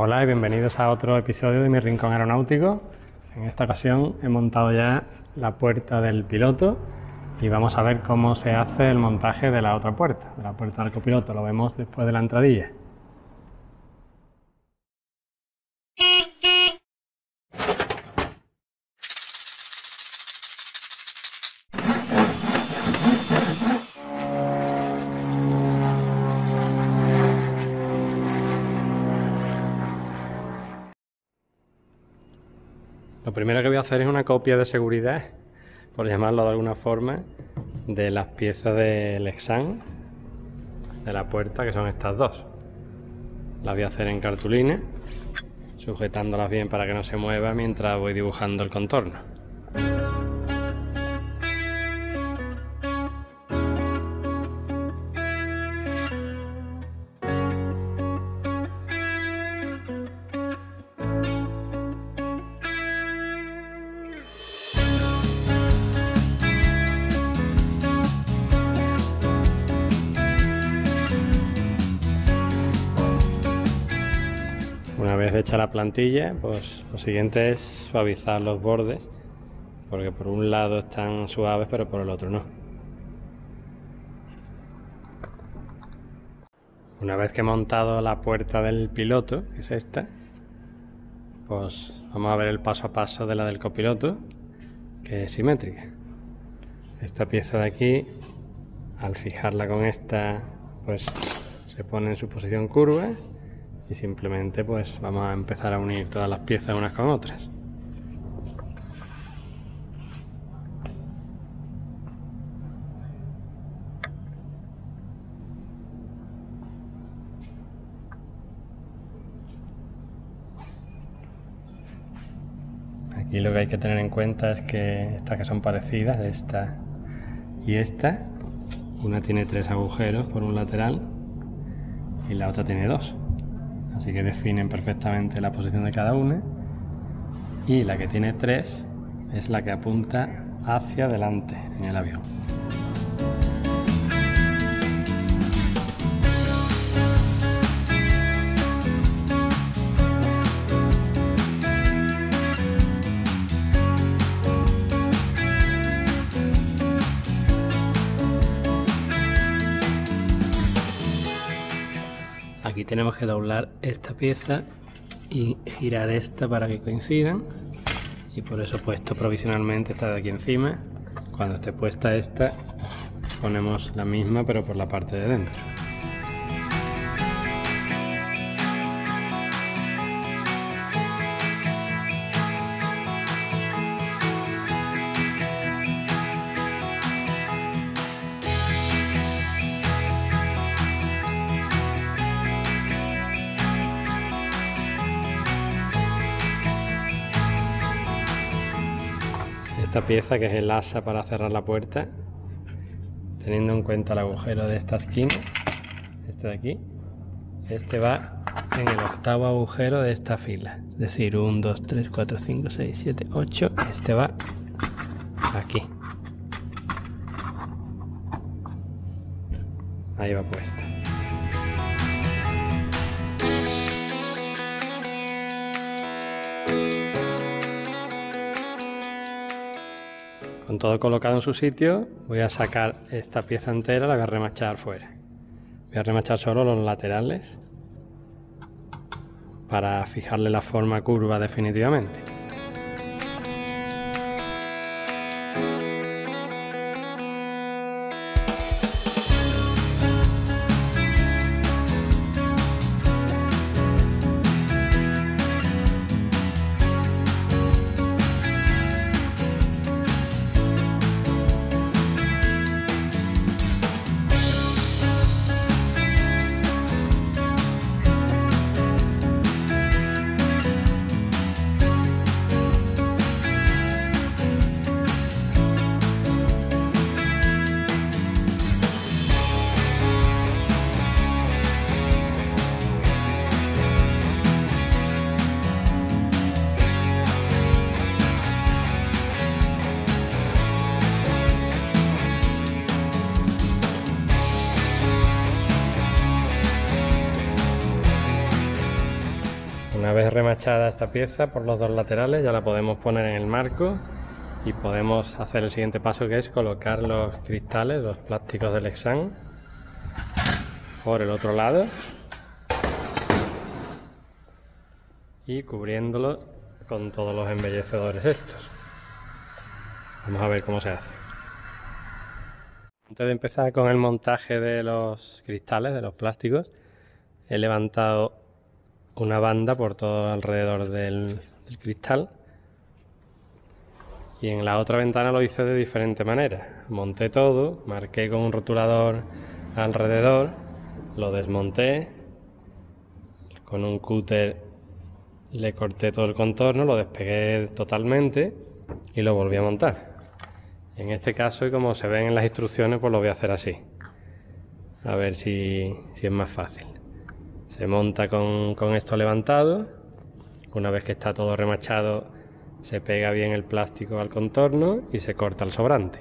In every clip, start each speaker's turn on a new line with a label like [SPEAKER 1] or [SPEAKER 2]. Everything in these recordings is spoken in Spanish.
[SPEAKER 1] Hola y bienvenidos a otro episodio de Mi Rincón Aeronáutico. En esta ocasión he montado ya la puerta del piloto y vamos a ver cómo se hace el montaje de la otra puerta, de la puerta del copiloto. Lo vemos después de la entradilla. Lo primero que voy a hacer es una copia de seguridad, por llamarlo de alguna forma, de las piezas del exam de la puerta, que son estas dos. Las voy a hacer en cartulina, sujetándolas bien para que no se mueva mientras voy dibujando el contorno. Una vez hecha la plantilla, pues lo siguiente es suavizar los bordes, porque por un lado están suaves pero por el otro no. Una vez que he montado la puerta del piloto, que es esta, pues vamos a ver el paso a paso de la del copiloto, que es simétrica. Esta pieza de aquí, al fijarla con esta, pues se pone en su posición curva. Y simplemente pues vamos a empezar a unir todas las piezas unas con otras. Aquí lo que hay que tener en cuenta es que estas que son parecidas, esta y esta, una tiene 3 agujeros por un lateral y la otra tiene 2. Así que definen perfectamente la posición de cada una, y la que tiene 3 es la que apunta hacia adelante en el avión. Aquí tenemos que doblar esta pieza y girar esta para que coincidan, y por eso he puesto provisionalmente esta de aquí encima. Cuando esté puesta esta, ponemos la misma pero por la parte de dentro. Esta pieza, que es el asa para cerrar la puerta, teniendo en cuenta el agujero de esta esquina, este de aquí, este va en el 8º agujero de esta fila, es decir, 1, 2, 3, 4, 5, 6, 7, 8, este va aquí, ahí va puesta. Con todo colocado en su sitio, voy a sacar esta pieza entera, la voy a remachar fuera. Voy a remachar solo los laterales para fijarle la forma curva definitivamente. Una vez remachada esta pieza por los dos laterales, ya la podemos poner en el marco y podemos hacer el siguiente paso, que es colocar los cristales, los plásticos del Lexan por el otro lado y cubriéndolo con todos los embellecedores estos. Vamos a ver cómo se hace. Antes de empezar con el montaje de los cristales, de los plásticos, he levantado una banda por todo alrededor del cristal, y en la otra ventana lo hice de diferente manera. Monté todo, marqué con un rotulador alrededor, lo desmonté, con un cúter le corté todo el contorno, lo despegué totalmente y lo volví a montar. En este caso, y como se ven en las instrucciones, pues lo voy a hacer así. A ver si es más fácil. Se monta con esto levantado. Una vez que está todo remachado, se pega bien el plástico al contorno y se corta el sobrante.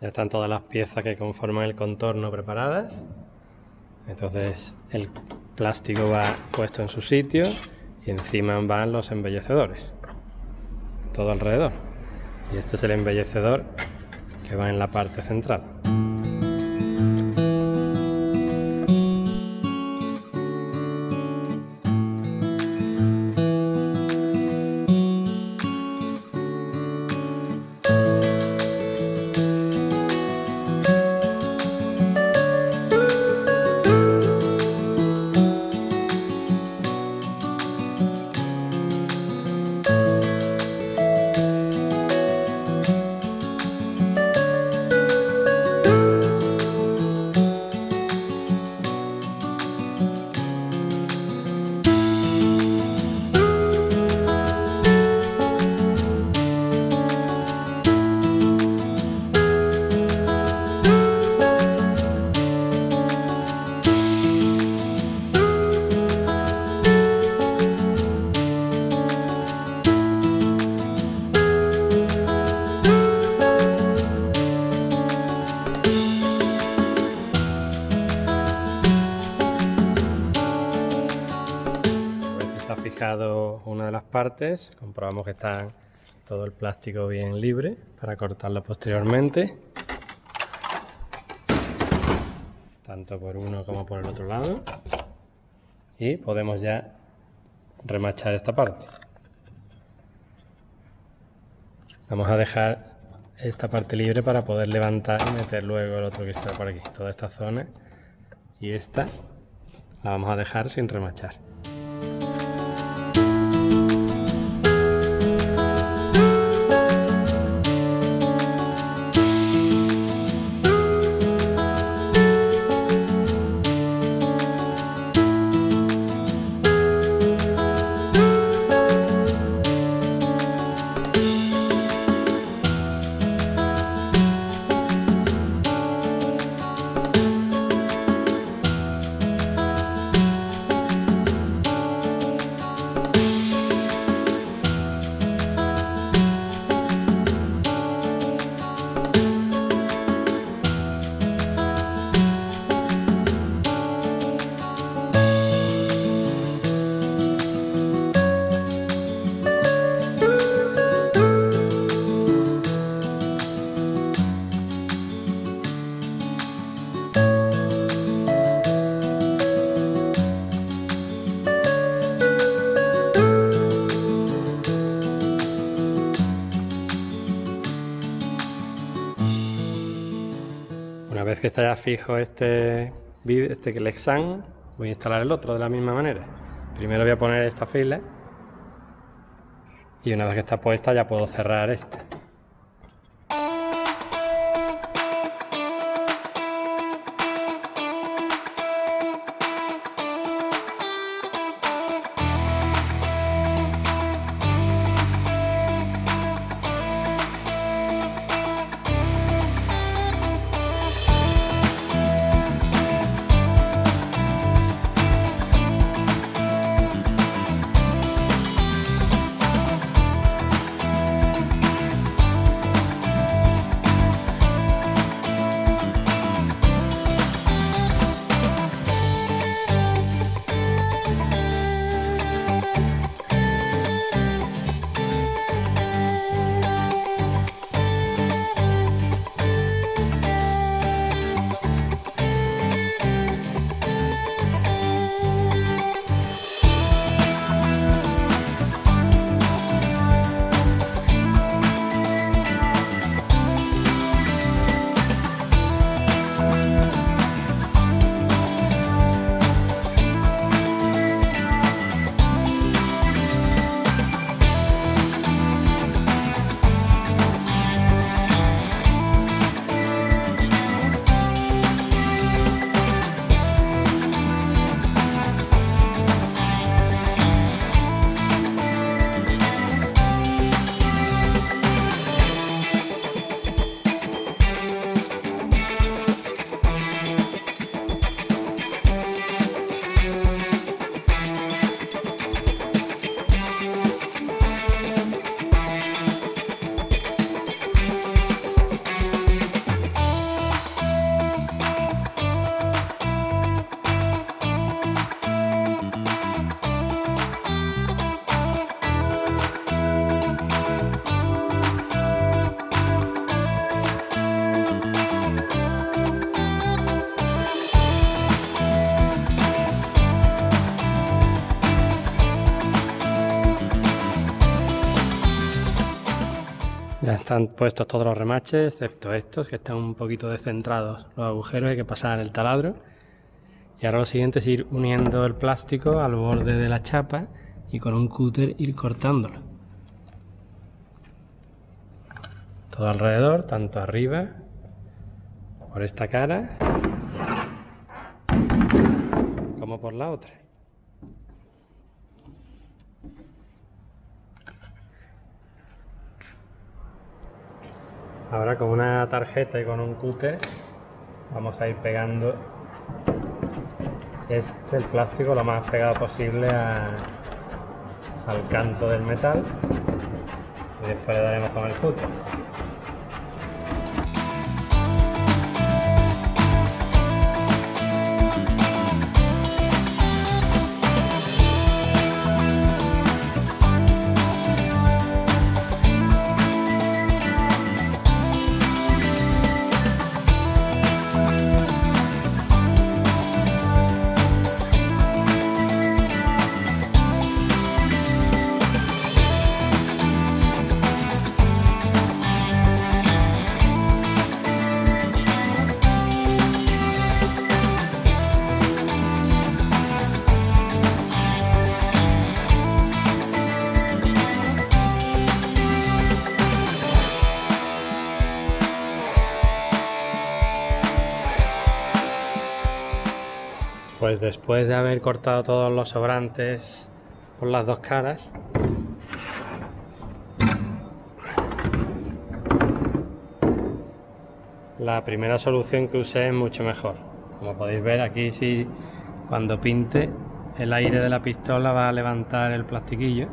[SPEAKER 1] Ya están todas las piezas que conforman el contorno preparadas. Entonces el plástico va puesto en su sitio y encima van los embellecedores, todo alrededor. Y este es el embellecedor que va en la parte central. Fijado una de las partes, comprobamos que está todo el plástico bien libre para cortarlo posteriormente, tanto por uno como por el otro lado, y podemos ya remachar esta parte. Vamos a dejar esta parte libre para poder levantar y meter luego el otro cristal por aquí. Toda esta zona y esta la vamos a dejar sin remachar. Una vez que está ya fijo este Lexan, voy a instalar el otro de la misma manera. Primero voy a poner esta fila y una vez que está puesta ya puedo cerrar esta. Ya están puestos todos los remaches, excepto estos, que están un poquito descentrados los agujeros, hay que pasar el taladro. Y ahora lo siguiente es ir uniendo el plástico al borde de la chapa y con un cúter ir cortándolo. Todo alrededor, tanto arriba, por esta cara, como por la otra. Ahora con una tarjeta y con un cúter vamos a ir pegando el plástico lo más pegado posible al canto del metal y después le daremos con el cúter. Pues después de haber cortado todos los sobrantes por las dos caras, la primera solución que usé es mucho mejor. Como podéis ver aquí, sí, cuando pinte el aire de la pistola va a levantar el plastiquillo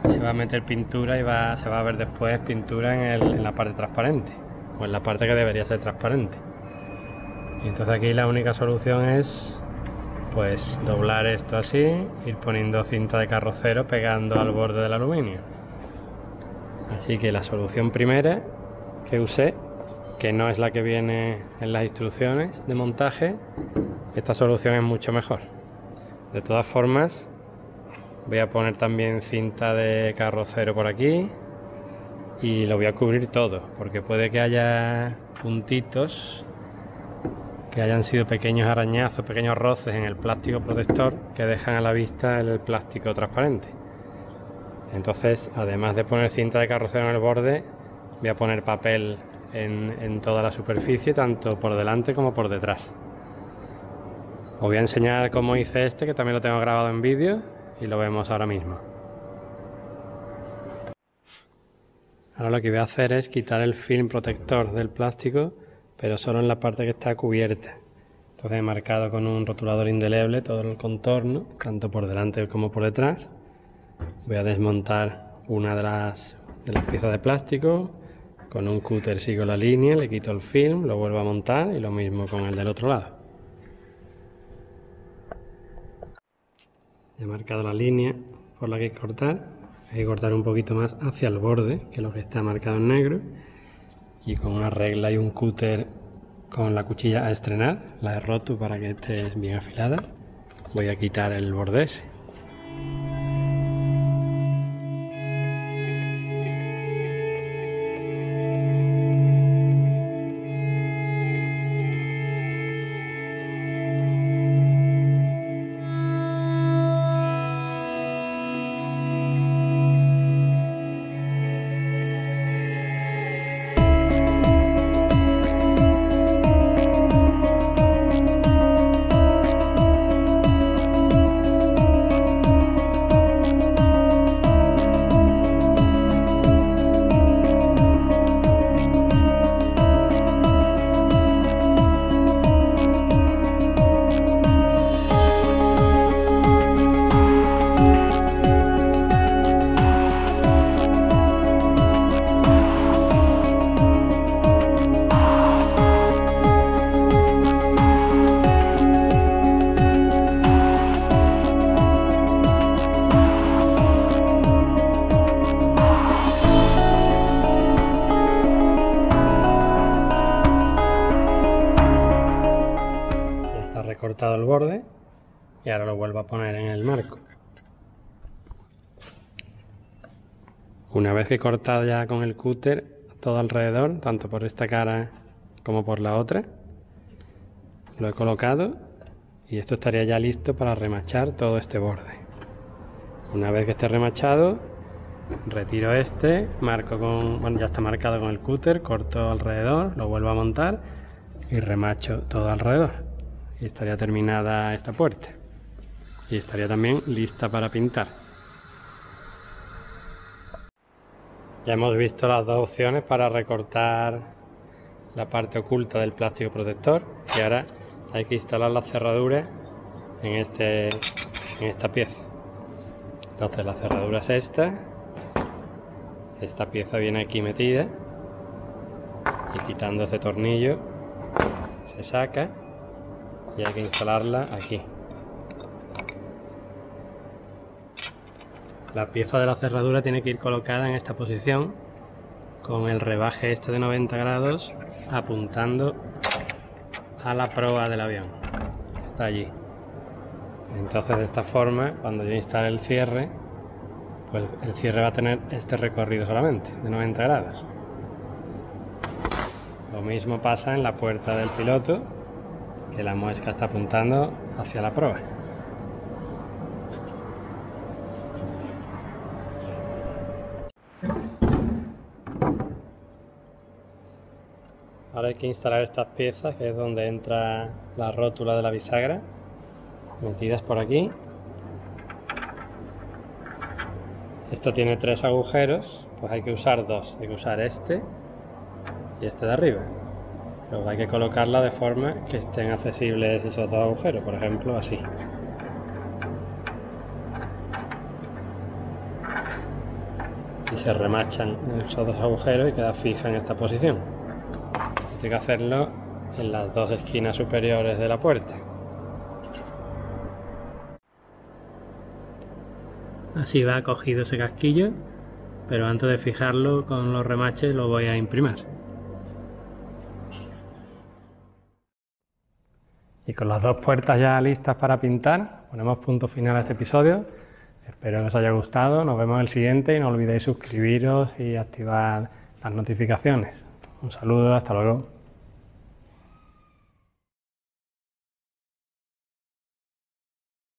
[SPEAKER 1] y se va a meter pintura y se va a ver después pintura en la parte transparente, o en la parte que debería ser transparente. Y entonces aquí la única solución es pues doblar esto así, ir poniendo cinta de carrocero pegando al borde del aluminio. Así que la solución primera que usé, que no es la que viene en las instrucciones de montaje, esta solución es mucho mejor. De todas formas, voy a poner también cinta de carrocero por aquí y lo voy a cubrir todo, porque puede que haya puntitos que hayan sido pequeños arañazos, pequeños roces en el plástico protector que dejan a la vista el plástico transparente. Entonces, además de poner cinta de carrocero en el borde, voy a poner papel en toda la superficie, tanto por delante como por detrás. Os voy a enseñar cómo hice este, que también lo tengo grabado en vídeo, y lo vemos ahora mismo. Ahora lo que voy a hacer es quitar el film protector del plástico, pero solo en la parte que está cubierta. Entonces he marcado con un rotulador indeleble todo el contorno, tanto por delante como por detrás. Voy a desmontar una de las piezas de plástico, con un cúter sigo la línea, le quito el film, lo vuelvo a montar y lo mismo con el del otro lado. He marcado la línea por la que hay que cortar un poquito más hacia el borde, que es lo que está marcado en negro. Y con una regla y un cúter con la cuchilla a estrenar, la he roto para que esté bien afilada. Voy a quitar el borde ese. Recortado el borde y ahora lo vuelvo a poner en el marco. Una vez que he cortado ya con el cúter todo alrededor, tanto por esta cara como por la otra, lo he colocado y esto estaría ya listo para remachar todo este borde. Una vez que esté remachado, retiro este, marco con, bueno, ya está marcado con el cúter, corto alrededor, lo vuelvo a montar y remacho todo alrededor. Y estaría terminada esta puerta. Y estaría también lista para pintar. Ya hemos visto las dos opciones para recortar la parte oculta del plástico protector y ahora hay que instalar las cerraduras en esta pieza. Entonces la cerradura es esta pieza viene aquí metida y quitando ese tornillo se saca y hay que instalarla aquí. La pieza de la cerradura tiene que ir colocada en esta posición con el rebaje este de 90 grados apuntando a la proa del avión. Está allí. Entonces de esta forma, cuando yo instale el cierre, pues el cierre va a tener este recorrido solamente, de 90 grados. Lo mismo pasa en la puerta del piloto, que la muesca está apuntando hacia la proa. Ahora hay que instalar estas piezas, que es donde entra la rótula de la bisagra, metidas por aquí. Esto tiene 3 agujeros, pues hay que usar 2. Hay que usar este y este de arriba. Luego hay que colocarla de forma que estén accesibles esos 2 agujeros, por ejemplo así. Y se remachan esos 2 agujeros y queda fija en esta posición. Hay que hacerlo en las 2 esquinas superiores de la puerta. Así va cogido ese casquillo, pero antes de fijarlo con los remaches lo voy a imprimir. Y con las 2 puertas ya listas para pintar, ponemos punto final a este episodio. Espero que os haya gustado, nos vemos en el siguiente y no olvidéis suscribiros y activar las notificaciones. Un saludo, hasta luego.